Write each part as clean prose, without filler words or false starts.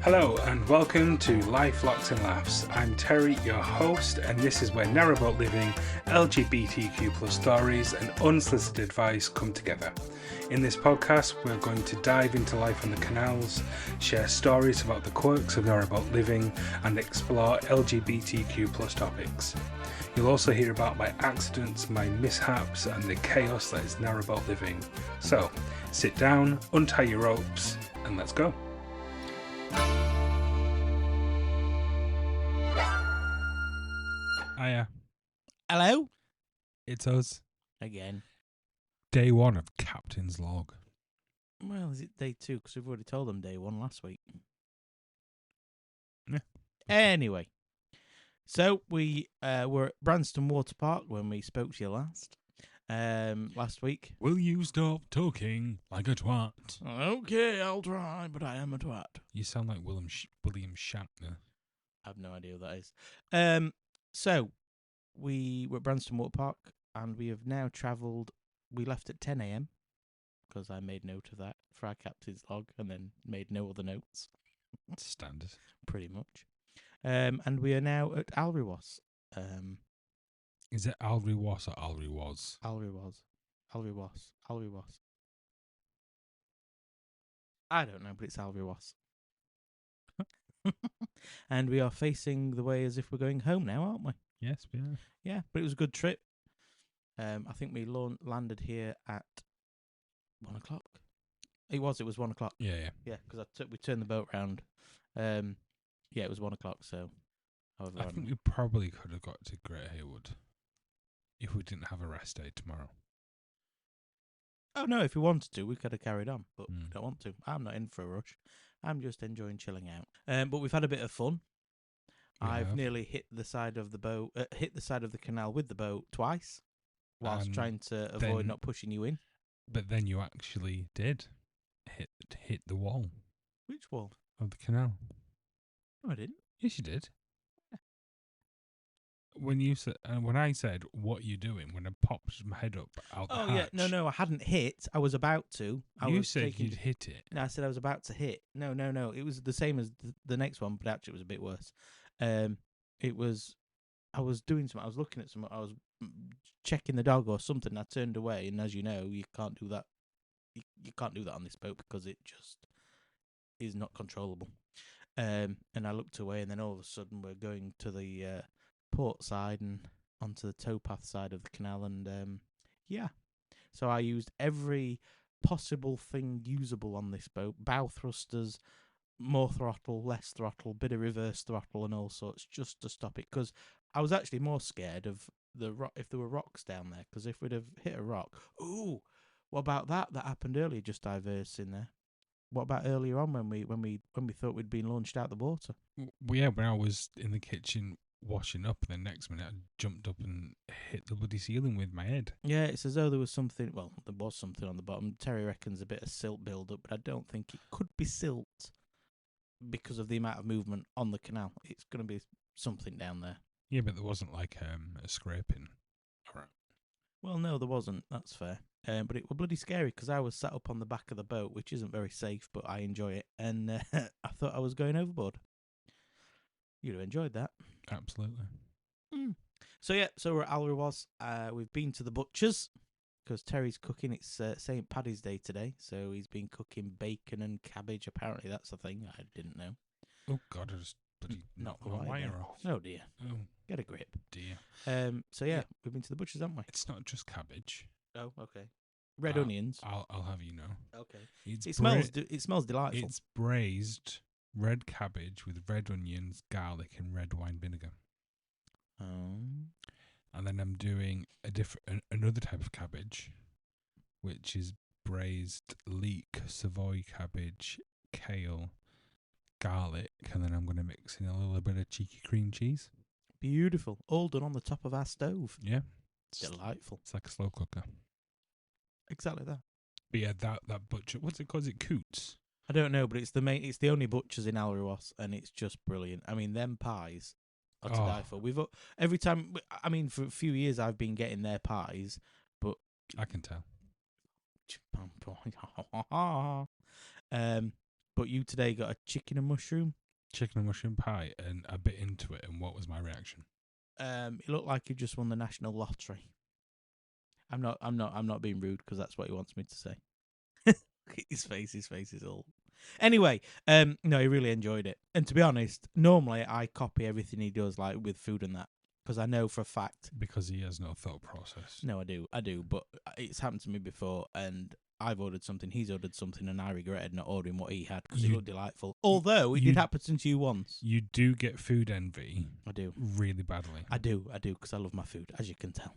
Hello and welcome to Life, Locks and Laughs. I'm Terry, your host, and this is where narrowboat living, LGBTQ+ stories and unsolicited advice come together. In this podcast, we're going to dive into life on the canals, share stories about the quirks of narrowboat living, and explore LGBTQ+ topics. You'll also hear about my accidents, my mishaps, and the chaos that is narrowboat living. So, sit down, untie your ropes, and let's go. Hiya. Hello? It's us. Again. Day one of Captain's Log. Well, is it day 2? Because we've already told them day 1 last week. Yeah. Anyway. So, we were at Branston Water Park when we spoke to you last week. Will you stop talking like a twat? Okay, I'll try, but I am a twat. You sound like William Shatner. I have no idea what that is. So, we were at Branston Water Park, and we have now travelled. We left at 10 a.m, because I made note of that for our captain's log, and then made no other notes. Standard. Pretty much. And we are now at Alriwas. Is it Alriwas or Alriwas? Alriwas. I don't know, but it's Alriwas. And we are facing the way as if we're going home now, aren't we? Yes, we are. Yeah, but it was a good trip. I think we landed here at 1 o'clock. It was 1 o'clock. Yeah. Yeah, because we turned the boat round. Yeah, it was 1 o'clock, so... I think we probably could have got to Great Haywood if we didn't have a rest day tomorrow. Oh, no, if we wanted to, we could have carried on, but we don't want to. I'm not in for a rush. I'm just enjoying chilling out. But we've had a bit of fun. I've nearly hit the side of the canal with the boat twice, whilst trying to avoid not pushing you in. But then you actually did hit the wall. Which wall? Of the canal. No, I didn't. Yes, you did. When I said, "What are you doing?" when I popped my head up out the hatch. Yeah, no, I hadn't hit. I was about to. You said you'd hit it. No, I said I was about to hit. No. It was the same as the next one, but actually it was a bit worse. It was. I was doing something. I was looking at something. I was checking the dog or something. I turned away, and as you know, you can't do that. You can't do that on this boat because it just is not controllable. And I looked away, and then all of a sudden we're going to the port side and onto the towpath side of the canal, and yeah. So I used every possible thing usable on this boat: bow thrusters, more throttle, less throttle, bit of reverse throttle, and all sorts, just to stop it. Because I was actually more scared of the rock if there were rocks down there. Because if we'd have hit a rock, ooh, what about that? That happened earlier, just diverse in there. What about earlier on when we thought we'd been launched out the water? Well, yeah, when I was in the kitchen washing up, and the next minute I jumped up and hit the bloody ceiling with my head. Yeah, it's as though there was something. Well, there was something on the bottom. Terry reckons a bit of silt build-up, but I don't think it could be silt because of the amount of movement on the canal. It's going to be something down there. Yeah, but there wasn't like a scraping. All right. Well, no, there wasn't. That's fair. But it was bloody scary because I was sat up on the back of the boat, which isn't very safe, but I enjoy it. And I thought I was going overboard. You'd have enjoyed that. Absolutely. So we're at Alriwas. We've been to the butcher's because Terry's cooking. It's St. Paddy's Day today, so he's been cooking bacon and cabbage. Apparently that's a thing. I didn't know. Oh, God, I just bloody knocked the wire off. Oh, dear. Oh, get a grip. Dear. So, yeah, we've been to the butcher's, haven't we? It's not just cabbage. Oh, okay. Red onions. I'll have you know. Okay. It smells delightful. It's braised red cabbage with red onions, garlic, and red wine vinegar. And then I'm doing another type of cabbage, which is braised leek, Savoy cabbage, kale, garlic, and then I'm going to mix in a little bit of cheeky cream cheese. Beautiful. All done on the top of our stove. Yeah. Delightful. It's like a slow cooker. Exactly that. But yeah, that butcher, what's it called? Is it Coots? I don't know, but it's the only butcher's in Alriwas, and it's just brilliant. I mean, them pies are to die for. Every time, I mean, for a few years I've been getting their pies, but I can tell. But you today got a chicken and mushroom. Chicken and mushroom pie, and a bit into it. And what was my reaction? It looked like you just won the national lottery. I'm not being rude because that's what he wants me to say. His face is all. Anyway, no, he really enjoyed it. And to be honest, normally I copy everything he does, like with food and that, because I know for a fact. Because he has no thought process. No, I do, but it's happened to me before, and I've ordered something, he's ordered something, and I regretted not ordering what he had because it looked delightful. Although it did happen to you once. You do get food envy. I do. Really badly. I do, because I love my food, as you can tell.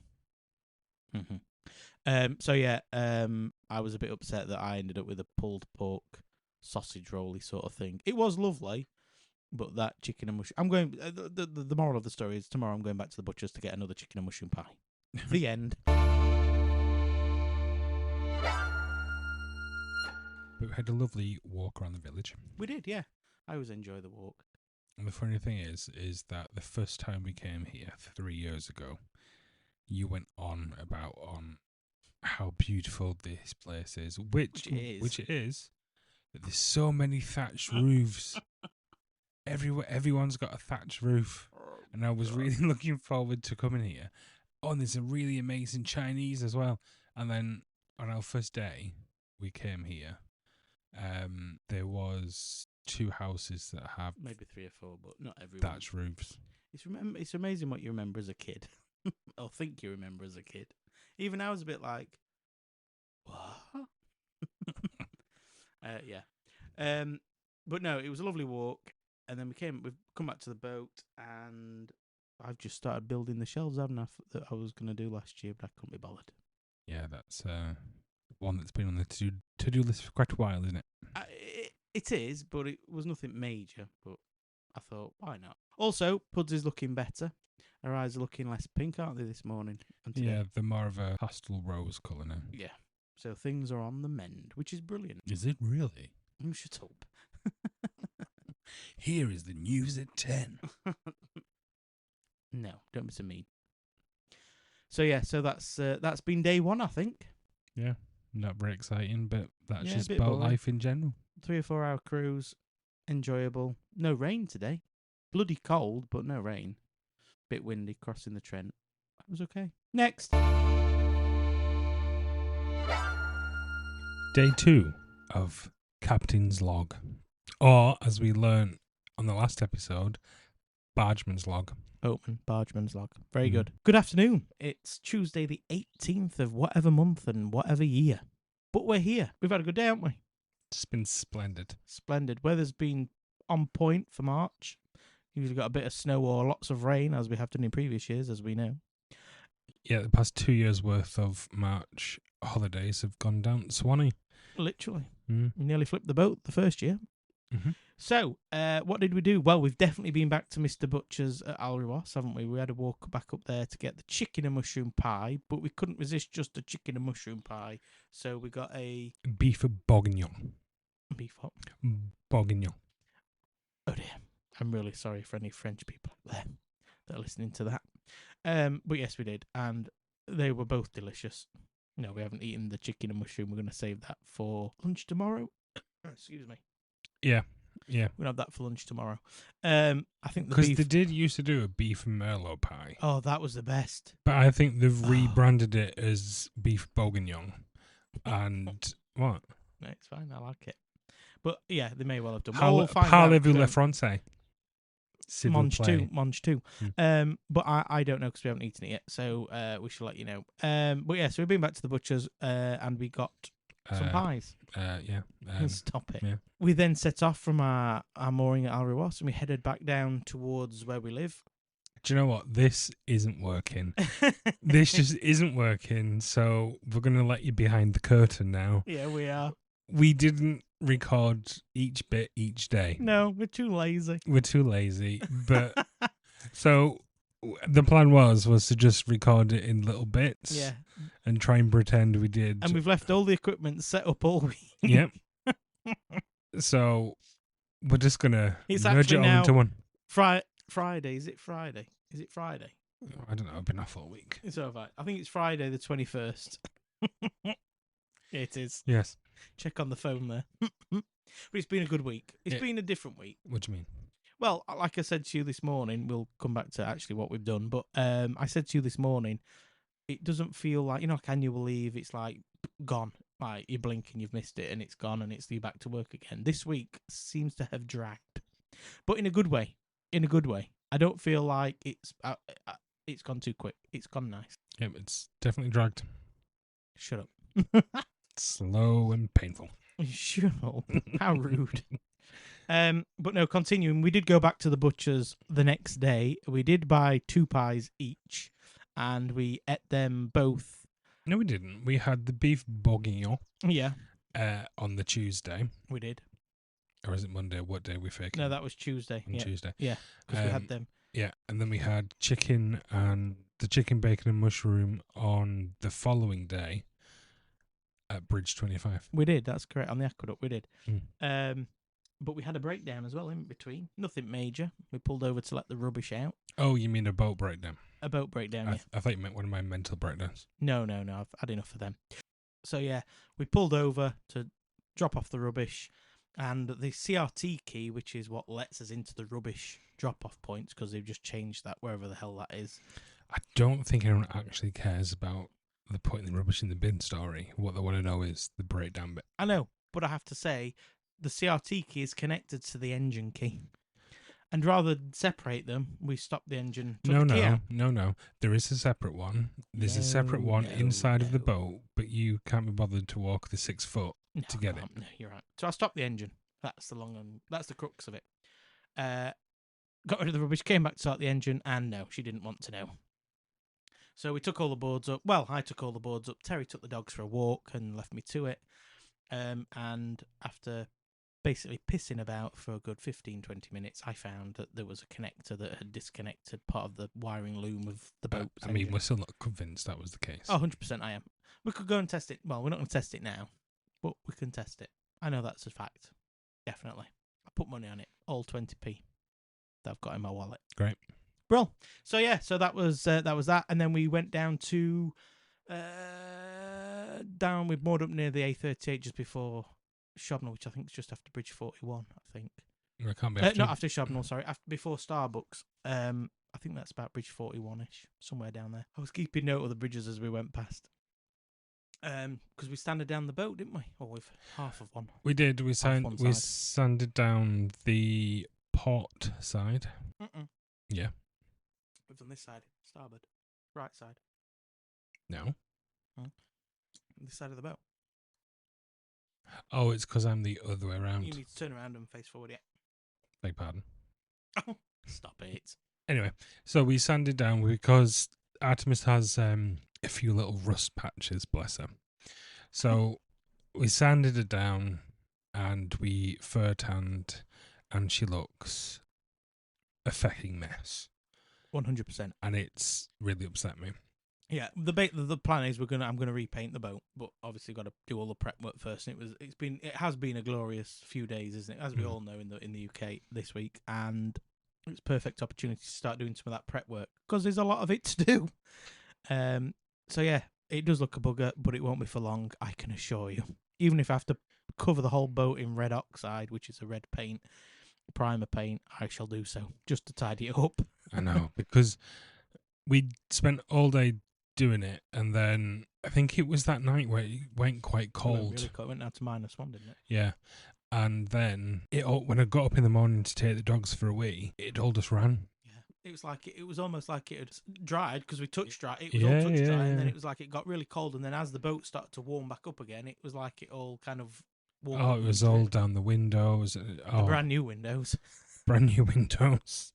So yeah, I was a bit upset that I ended up with a pulled pork sausage rolly sort of thing. It was lovely, but that chicken and mushroom. I'm going. The moral of the story is tomorrow I'm going back to the butcher's to get another chicken and mushroom pie. The end. But we had a lovely walk around the village. We did, yeah. I always enjoy the walk. And the funny thing is that the first time we came here 3 years ago, you went on about how beautiful this place is, which it is. But there's so many thatched roofs. Everyone's got a thatched roof, and I was really looking forward to coming here. Oh, and there's a really amazing Chinese as well. And then on our first day, we came here. There was 2 houses that have maybe 3 or 4, but not everyone. thatched roofs. It's amazing what you remember as a kid, or think you remember as a kid. Even I was a bit like, what? Yeah. But no, it was a lovely walk, and then we've come back to the boat, and I've just started building the shelves, haven't I, that I was going to do last year, but I couldn't be bothered. Yeah, that's one that's been on the to-do list for quite a while, isn't it? It is, but it was nothing major. But I thought, why not? Also, Puds is looking better. Her eyes are looking less pink, aren't they, this morning? And today? Yeah, they're more of a pastel rose colour now. Yeah. So things are on the mend, which is brilliant. Is it really? Shut up. Here is the news at 10. No, don't be so mean. So yeah, that's been day 1, I think. Yeah, not very exciting, but that's just about about life in general. 3 or 4 hour cruise, enjoyable. No rain today. Bloody cold, but no rain. Bit windy crossing the Trent. That was okay. Next. Day 2 of Captain's Log. Or, as we learned on the last episode, Bargeman's Log. Boatman, Bargeman's Log. Very good. Good afternoon. It's Tuesday the 18th of whatever month and whatever year. But we're here. We've had a good day, haven't we? It's been splendid. Splendid. Weather's been on point for March. Usually got a bit of snow or lots of rain, as we have done in previous years, as we know. Yeah, the past 2 years' worth of March holidays have gone down Swanee. Literally. We nearly flipped the boat the first year. Mm-hmm. So, what did we do? Well, we've definitely been back to Mr. Butcher's at Alrewas, haven't we? We had a walk back up there to get the chicken and mushroom pie, but we couldn't resist just a chicken and mushroom pie, so we got a... Beef bourguignon. Beef what? Bourguignon. Oh dear. I'm really sorry for any French people out there that are listening to that. But yes, we did, and they were both delicious. No, we haven't eaten the chicken and mushroom. We're going to save that for lunch tomorrow. Excuse me. Yeah. We're going to have that for lunch tomorrow. I think because they did used to do a beef and merlot pie. Oh, that was the best. But I think they've rebranded it as beef bourguignon. And what? No, it's fine. I like it. But yeah, they may well have done. Parlez-vous le français? Mange too. But I don't know because we haven't eaten it yet, so we shall let you know. But yeah, so we've been back to the butcher's and we got some pies. Yeah. Stop it. Yeah. We then set off from our mooring at Alrewas and we headed back down towards where we live. Do you know what? This isn't working. This just isn't working, so we're going to let you behind the curtain now. Yeah, we are. We didn't record each bit each day. No, we're too lazy. But so the plan was to just record it in little bits. Yeah. And try and pretend we did. And we've left all the equipment set up all week. Yep. So we're just gonna merge it all into one. Friday. Is it Friday? I don't know. I've been off all week. It's all right. I think it's Friday the 21st. It is. Yes. Check on the phone there. But it's been a good week. It's been a different week. What do you mean? Well, like I said to you this morning, we'll come back to actually what we've done. But I said to you this morning, it doesn't feel like, like annual leave. It's like gone. Like you blink and you've missed it and it's gone and it's you back to work again. This week seems to have dragged, but in a good way. In a good way. I don't feel like it's gone too quick. It's gone nice. Yeah, it's definitely dragged. Shut up. Slow and painful. Shut up. How rude. But no, continuing, we did go back to the butcher's the next day. We did buy 2 pies each, and we ate them both. No, we didn't. We had the beef bourguignon. Yeah. On the Tuesday. We did. Or is it Monday? What day are we faking? No, that was Tuesday. On Tuesday. Yeah, because we had them. Yeah, and then we had chicken and the chicken, bacon and mushroom on the following day at Bridge 25. We did, that's correct. On the aqueduct, we did. Mm. But we had a breakdown as well in between. Nothing major. We pulled over to let the rubbish out. Oh, you mean a boat breakdown? A boat breakdown, yeah. I thought you meant one of my mental breakdowns. No. I've had enough of them. So, yeah, we pulled over to drop off the rubbish. And the CRT key, which is what lets us into the rubbish drop-off points, because they've just changed that wherever the hell that is. I don't think anyone actually cares about the putting the rubbish in the bin story. What they want to know is the breakdown bit. I know, but I have to say, the CRT key is connected to the engine key. And rather than separate them, we stopped the engine. No. There is a separate one. There's a separate one inside of the boat, but you can't be bothered to walk the 6 foot to get it. No, you're right. So I stopped the engine. That's the crux of it. Got rid of the rubbish, came back to start the engine, and no, she didn't want to know. So we took all the boards up. Well, I took all the boards up. Terry took the dogs for a walk and left me to it. And after basically pissing about for a good 15-20 minutes, I found that there was a connector that had disconnected part of the wiring loom of the boat. I mean, we're still not convinced that was the case. Oh, 100% I am. We could go and test it. Well, we're not going to test it now, but we can test it. I know that's a fact. Definitely. I put money on it. All 20p that I've got in my wallet. Great. Bro. So, yeah, so that was that. And then we went down to... we moored up near the A38 just before Shobnall, which I think is just after Bridge 41, I think. It can't be after. Not after Shobnall, sorry. Before Starbucks. I think that's about Bridge 41-ish, somewhere down there. I was keeping note of the bridges as we went past. Because we sanded down the boat, didn't we? Or with half of one. We did. We sanded down the port side. Yeah. We've done this side, starboard. Right side. No. This side of the boat. Oh, it's because I'm the other way around. You need to turn around and face forward, yeah. Beg pardon. Oh, stop it. Anyway, so we sanded down because Artemis has a few little rust patches, bless her. So we sanded it down and we fur tanned, and she looks a fucking mess. 100%. And it's really upset me. Yeah, the plan is I'm gonna repaint the boat, but obviously got to do all the prep work first. And it has been a glorious few days, isn't it? As we all know in the UK this week, and it's perfect opportunity to start doing some of that prep work because there's a lot of it to do. So yeah, it does look a bugger, but it won't be for long, I can assure you. Even if I have to cover the whole boat in red oxide, which is a red paint, primer paint, I shall do so just to tidy it up. I know, because we spent all day doing it, and then I think it was that night where it went quite cold. It went down to -1, didn't it? Yeah. And then when I got up in the morning to take the dogs for a wee, it all just ran. Yeah. It was almost like it had dried because we touched dry. It was all touched dry, and then it was like it got really cold, and then as the boat started to warm back up again, it was like it all kind of warmed up. Oh, it was all down the windows. The brand new windows. Brand new windows.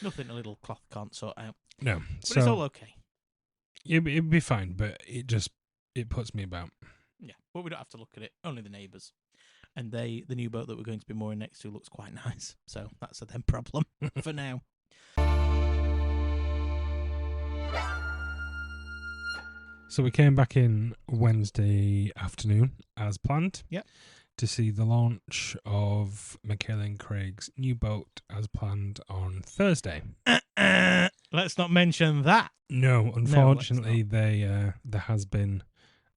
Nothing a little cloth can't sort out. No. But it's all okay. It'd be fine, but it puts me about. Yeah, but we don't have to look at it. Only the neighbours. And the new boat that we're going to be mooring next to looks quite nice. So that's a them problem for now. So we came back in Wednesday afternoon as planned. Yep. To see the launch of Michaela and Craig's new boat as planned on Thursday. Let's not mention that. No, unfortunately, there has been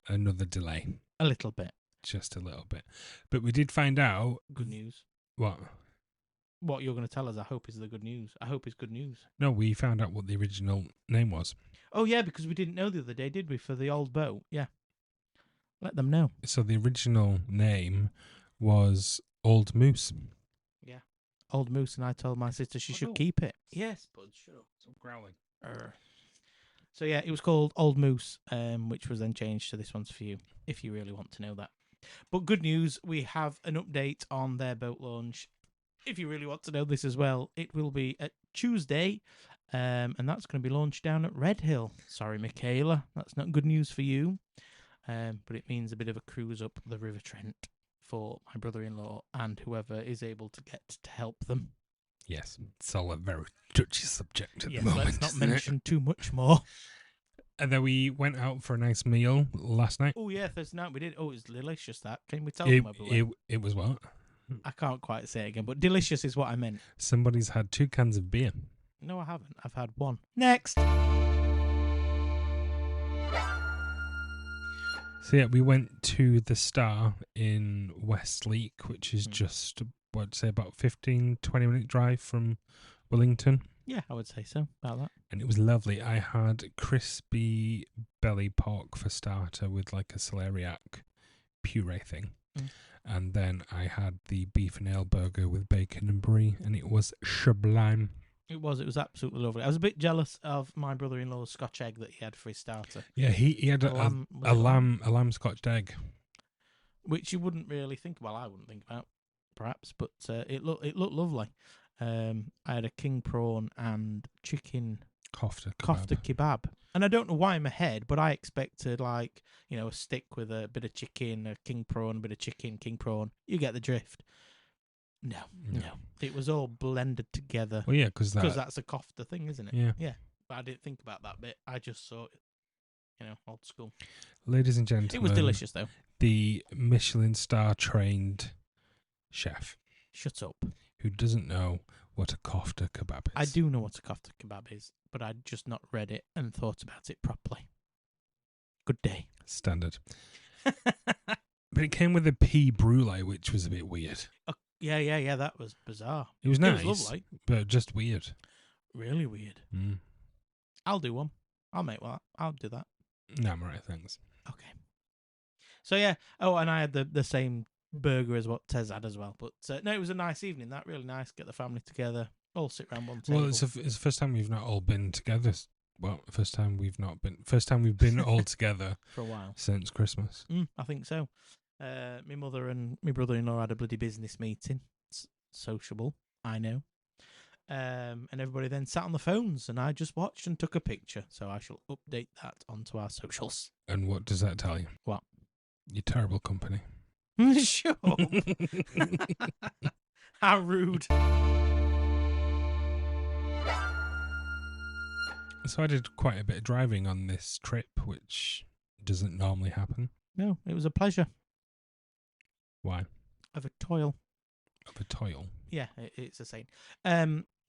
another delay. A little bit. just a little bit. But we did find out... Good news. What? What you're going to tell us, I hope, is the good news. I hope it's good news. No, we found out what the original name was. Oh, yeah, because we didn't know the other day, did we, for the old boat? Yeah. Let them know. So the original name was Old Moose. Yeah. Old Moose, and I told my sister she should no. keep it. Yes. Bud, shut up. Stop growling. So, yeah, it was called Old Moose, which was then changed to This One's For You, if you really want to know that. But good news, we have an update on their boat launch. If you really want to know this as well, it will be at Tuesday, and that's going to be launched down at Red Hill. Sorry, Michaela, that's not good news for you, but it means a bit of a cruise up the River Trent for my brother-in-law and whoever is able to get to help them. Yes, it's all a very touchy subject at Yes, the moment. let's not mention too much more. And then we went out for a nice meal last night. Oh, yeah, Thursday night we did. Oh, it was delicious, that. Can we tell them, It was what? I can't quite say it again, but delicious is what I meant. Somebody's had 2 cans of beer. No, I haven't. I've had 1. Next! So yeah, we went to the Star in Westleek, which is just, what I'd say, about 15, 20-minute drive from Wellington. Yeah, I would say so, about that. And it was lovely. I had crispy belly pork for starter with like a celeriac puree thing. And then I had the beef and ale burger with bacon and brie, and it was sublime. It was absolutely lovely. I was a bit jealous of my brother-in-law's Scotch egg that he had for his starter. Yeah, he had a lamb Scotched egg, which you wouldn't really think. Well, I wouldn't think about, perhaps, but it looked lovely. I had a king prawn and chicken kofta kebab, and I don't know why in my head, but I expected a stick with a bit of chicken, a king prawn, a bit of chicken, king prawn. You get the drift. No. It was all blended together. Well, yeah, because that's a kofta thing, isn't it? Yeah. But I didn't think about that bit. I just saw it, old school. Ladies and gentlemen, it was delicious though. The Michelin star trained chef. Shut up. Who doesn't know what a kofta kebab is? I do know what a kofta kebab is, but I'd just not read it and thought about it properly. Good day. Standard. But it came with a pea brulee, which was a bit weird. Yeah, that was bizarre. It was nice, It was lovely. But just weird. Really weird. I'll do one. I'll make one. I'll do that. No, I'm alright, thanks. Okay. So yeah. Oh, and I had the same burger as what Tez had as well. But no, it was a nice evening. That really nice. Get the family together. All sit around one table. Well, it's the first time we've not all been together. Well, first time we've been all together for a while since Christmas. I think so. My mother and my brother-in-law had a bloody business meeting. It's sociable, I know. And everybody then sat on the phones, and I just watched and took a picture. So I shall update that onto our socials. And what does that tell you? What? You're terrible company. Shut up. How rude. So I did quite a bit of driving on this trip, which doesn't normally happen. No, it was a pleasure. Why? Of a toil. Of a toil? Yeah, it's a saying.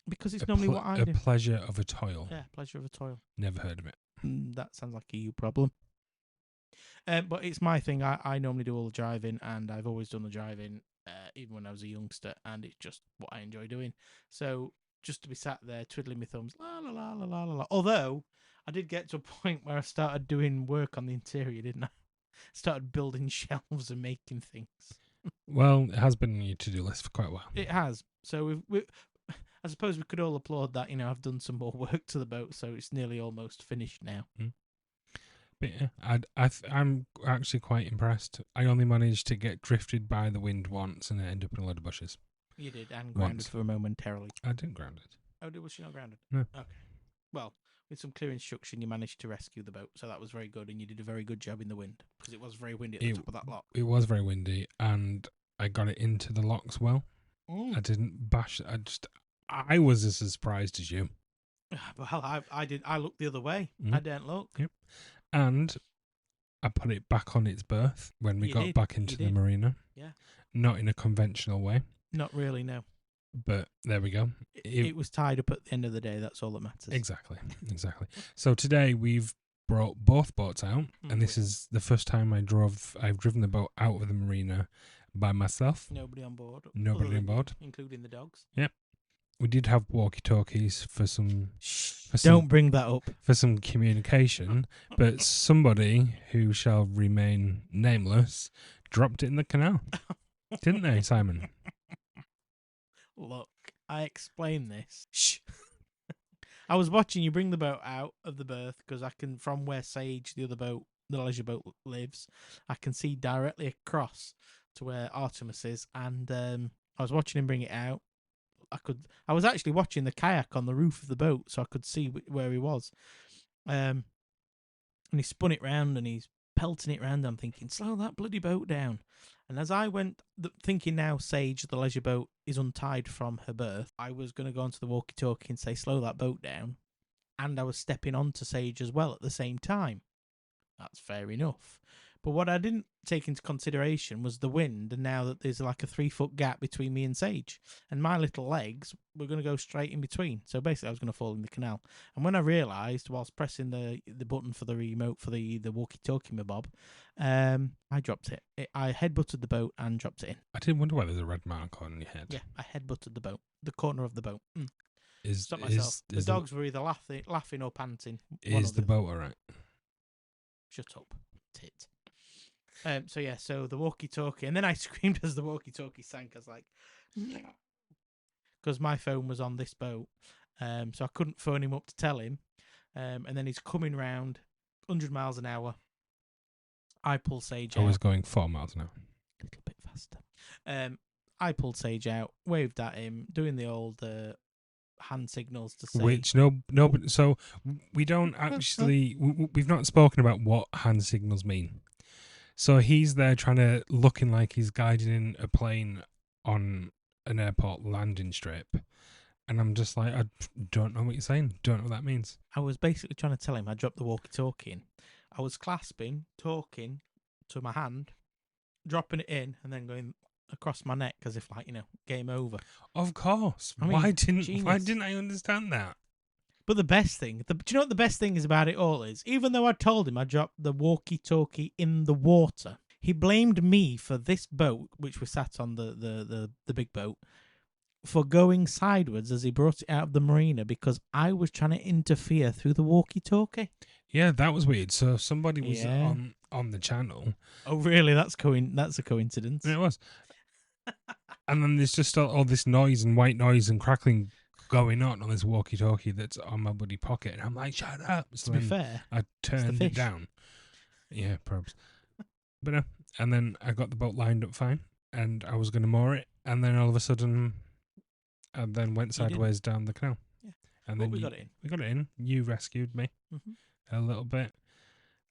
Because it's normally what I do. A pleasure of a toil. Yeah, pleasure of a toil. Never heard of it. That sounds like a you problem. But it's my thing. I normally do all the driving, and I've always done the driving, even when I was a youngster, and it's just what I enjoy doing. So just to be sat there twiddling my thumbs, la la la la la la. Although I did get to a point where I started doing work on the interior, didn't I? Started building shelves and making things. Well, it has been on your to-do list for quite a while. It has. So I suppose we could all applaud that. I've done some more work to the boat, so it's nearly almost finished now. But yeah, I'm actually quite impressed. I only managed to get drifted by the wind once, and I ended up in a load of bushes. You did, and grounded for a momentarily. I didn't ground it. Oh, was she not grounded? No. Okay. Well, with some clear instruction, you managed to rescue the boat, so that was very good, and you did a very good job in the wind, because it was very windy at the top of that lock. It was very windy, and I got it into the locks well. I didn't bash it. I was as surprised as you. Well, I did. I looked the other way. I didn't look. Yep. And I put it back on its berth when we got back into the marina. Yeah. Not in a conventional way. Not really, no. But there we go. It was tied up at the end of the day. That's all that matters. Exactly. So today we've brought both boats out, and this we is the first time I've driven the boat out of the marina by myself. Nobody on board. Nobody other on than board. you, including the dogs. Yep. We did have walkie-talkies for some Don't bring that up. for some communication, but somebody who shall remain nameless dropped it in the canal, didn't they, Simon? Look, I explained this. Shh. I was watching you bring the boat out of the berth because I can, from where Sage, the other boat, the leisure boat, lives, I can see directly across to where Artemis is, and I was watching him bring it out. I was actually watching the kayak on the roof of the boat, so I could see where he was. And he spun it round and he's pelting it round. I'm thinking, slow that bloody boat down. And as I went, thinking now Sage, the leisure boat, is untied from her berth, I was going to go onto the walkie-talkie and say, slow that boat down. And I was stepping onto Sage as well at the same time. That's fair enough. But what I didn't take into consideration was the wind, and now that there's like a 3-foot gap between me and Sage, and my little legs were going to go straight in between. So basically I was going to fall in the canal. And when I realised, whilst pressing the button for the remote for the walkie-talkie mabob, I dropped it. I headbutted the boat and dropped it in. I did wonder why there's a red mark on your head. Yeah, I headbutted the boat, the corner of the boat. Stopped Is myself. The dogs were either laughing or panting. Is the boat all right? Shut up, tit. So the walkie-talkie, and then I screamed as the walkie-talkie sank. I was like, no, because my phone was on this boat, so I couldn't phone him up to tell him. And then he's coming round, 100 miles an hour. I pull Sage out. I was going 4 miles an hour. A little bit faster. I pulled Sage out, waved at him, doing the old hand signals to say. Which so we don't actually we've not spoken about what hand signals mean. So he's there trying to looking like he's guiding a plane on an airport landing strip, and I'm just like, I don't know what you're saying. Don't know what that means. I was basically trying to tell him I dropped the walkie-talkie in. I was clasping, talking to my hand, dropping it in, and then going across my neck as if like, game over. Of course. I mean, why didn't genius. I understand that? But the best thing, do you know what the best thing is about it all is? Even though I told him I dropped the walkie-talkie in the water, he blamed me for this boat, which we sat on the big boat, for going sideways as he brought it out of the marina because I was trying to interfere through the walkie-talkie. Yeah, that was weird. So somebody was on the channel. Oh, really? That's a coincidence. Yeah, it was. And then there's just all this noise and white noise and crackling going on this walkie-talkie that's on my bloody pocket, and I'm like, shut up. So to be fair, I turned it down. Yeah, probs. But no, and then I got the boat lined up fine, and I was going to moor it, and then all of a sudden, I then went sideways down the canal. Yeah. And then we got it in. We got it in. You rescued me a little bit.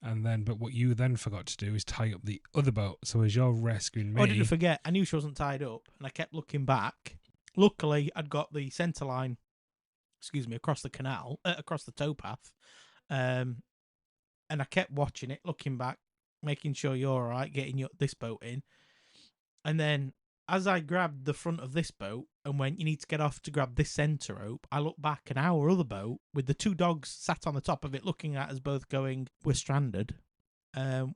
And then, but what you then forgot to do is tie up the other boat. So as you're rescuing me... I didn't forget. I knew she wasn't tied up, and I kept looking back. Luckily, I'd got the centre line, across the canal, across the towpath. And I kept watching it, looking back, making sure you're all right, getting this boat in. And then, as I grabbed the front of this boat and went, you need to get off to grab this centre rope, I looked back and our other boat, with the 2 dogs sat on the top of it looking at us both going, we're stranded,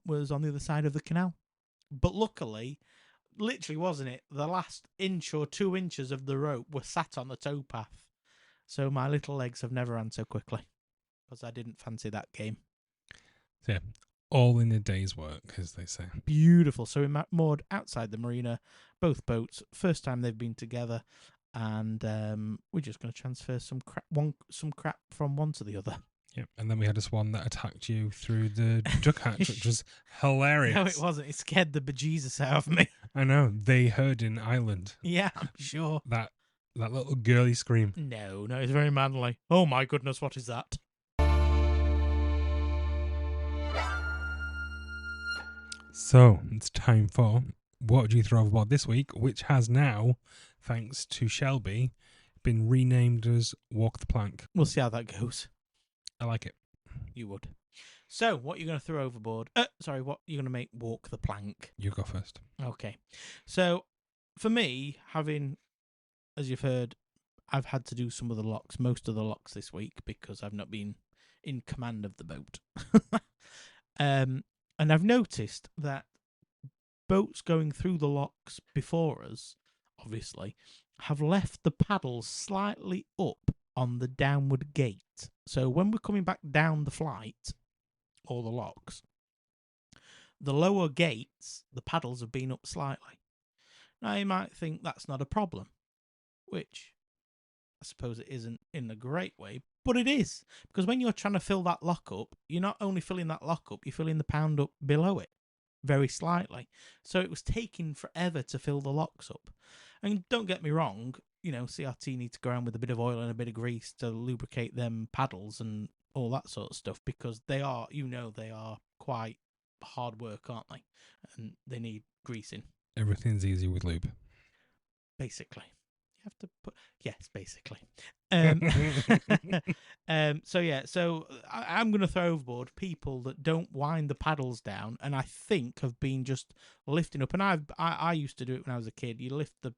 was on the other side of the canal. But luckily, literally, wasn't it, the last inch or 2 inches of the rope were sat on the towpath. So my little legs have never ran so quickly, because I didn't fancy that game. Yeah, all in a day's work, as they say. Beautiful. So we moored outside the marina, both boats, first time they've been together, and we're just going to transfer some crap from one to the other. Yep, and then we had a swan that attacked you through the duck hatch, which was hilarious. No, it wasn't. It scared the bejesus out of me. I know. They heard in Ireland. Yeah, I'm sure. That little girly scream. No, it's very manly. Oh my goodness, what is that? So, it's time for What Would You Throw Overboard this week, which has now, thanks to Shelby, been renamed as Walk the Plank. We'll see how that goes. I like it. You would. So, what are you going to throw overboard? What are you going to make walk the plank? You go first. Okay. So, for me, as you've heard, I've had to do some of the locks, most of the locks this week, because I've not been in command of the boat. And I've noticed that boats going through the locks before us, obviously, have left the paddles slightly up on the downward gate. So when we're coming back down the flight, or the locks, the lower gates, the paddles have been up slightly. Now, you might think that's not a problem, which I suppose it isn't in a great way, but it is. Because when you're trying to fill that lock up, you're not only filling that lock up, you're filling the pound up below it, very slightly. So it was taking forever to fill the locks up. And don't get me wrong, CRT need to go around with a bit of oil and a bit of grease to lubricate them paddles and all that sort of stuff, because they are, they are quite hard work, aren't they? And they need greasing. Everything's easy with lube. Basically. You have to put... Yes, basically. So I'm going to throw overboard people that don't wind the paddles down, and I think have been just lifting up. And I used to do it when I was a kid. You lift the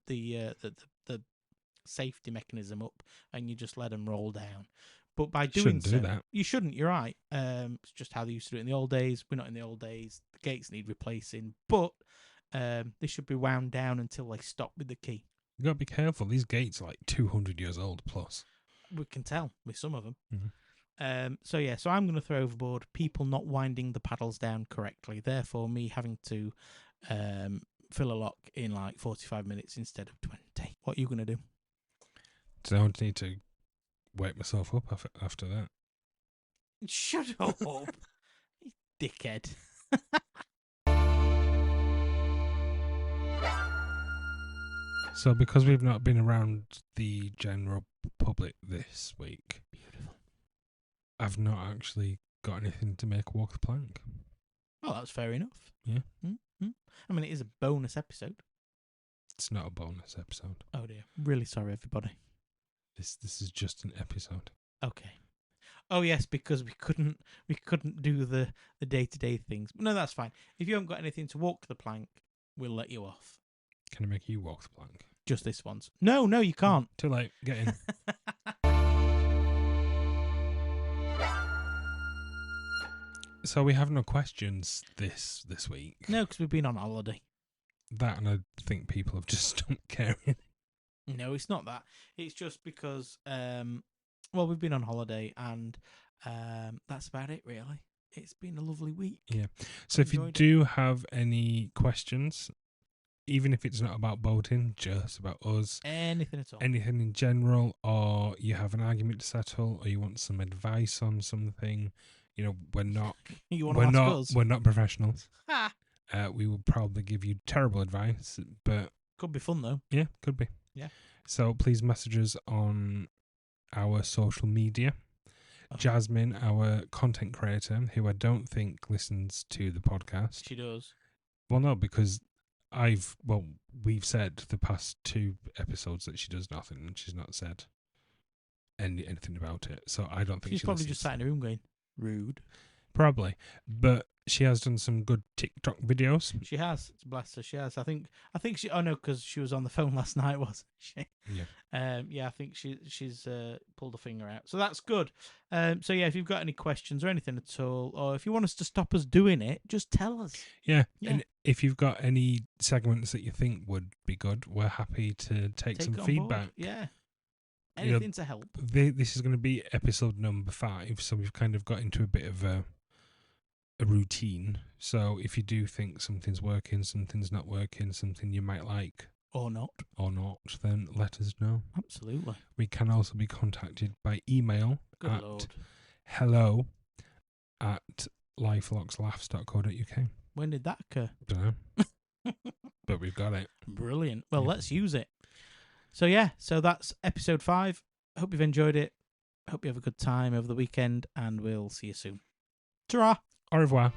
safety mechanism up, and you just let them roll down. But by doing so, you shouldn't. You're right. It's just how they used to do it in the old days. We're not in the old days. The gates need replacing, but they should be wound down until they stop with the key. You got to be careful. These gates are like 200 years old plus. We can tell with some of them. Mm-hmm. So I'm going to throw overboard people not winding the paddles down correctly. Therefore, me having to fill a lock in like 45 minutes instead of 20. What are you going to do? So I need to wake myself up after that. Shut up, you dickhead. So because we've not been around the general public this week, beautiful, I've not actually got anything to make walk the plank. Well, that's fair enough. Yeah. Mm-hmm. I mean, it is a bonus episode. It's not a bonus episode. Oh dear. Really sorry, everybody. This is just an episode. Okay. Oh yes, because we couldn't do the day-to-day things. But no, that's fine. If you haven't got anything to walk the plank, we'll let you off. Can I make you walk the plank? Just this once. No, you can't. Too late. Get in. So we have no questions this week. No, because we've been on holiday. That, and I think people have just stopped caring. No, it's not that. It's just because, we've been on holiday, and that's about it, really. It's been a lovely week. Yeah. So if you do have any questions, even if it's not about boating, just about us. Anything at all. Anything in general, or you have an argument to settle, or you want some advice on something, we're not... We're not professionals. We will probably give you terrible advice, but... Could be fun, though. Yeah, could be. Yeah. So please message us on our social media. Jasmine, our content creator, who I don't think listens to the podcast. She does. Well, no, because we've said the past 2 episodes that she does nothing, and she's not said anything about it. So I don't think she's probably just sat in a room going, rude. Probably. But she has done some good TikTok videos. She has. Bless her. She has. I think she... Oh, no, because she was on the phone last night, wasn't she? Yeah. I think she's pulled a finger out. So that's good. If you've got any questions or anything at all, or if you want us to stop us doing it, just tell us. Yeah. And if you've got any segments that you think would be good, we're happy to take some feedback. Yeah. Anything to help. This is going to be episode number 5, so we've kind of got into a bit of a routine. So if you do think something's working, something's not working, something you might like or not, then let us know. Absolutely. We can also be contacted by email at hello@lifelockslaughs.co.uk. When did that occur? Don't know. But we've got it. Brilliant. Well, let's use it. So that's episode 5. Hope you've enjoyed it. Hope you have a good time over the weekend, and we'll see you soon. Ta-ra! Au revoir.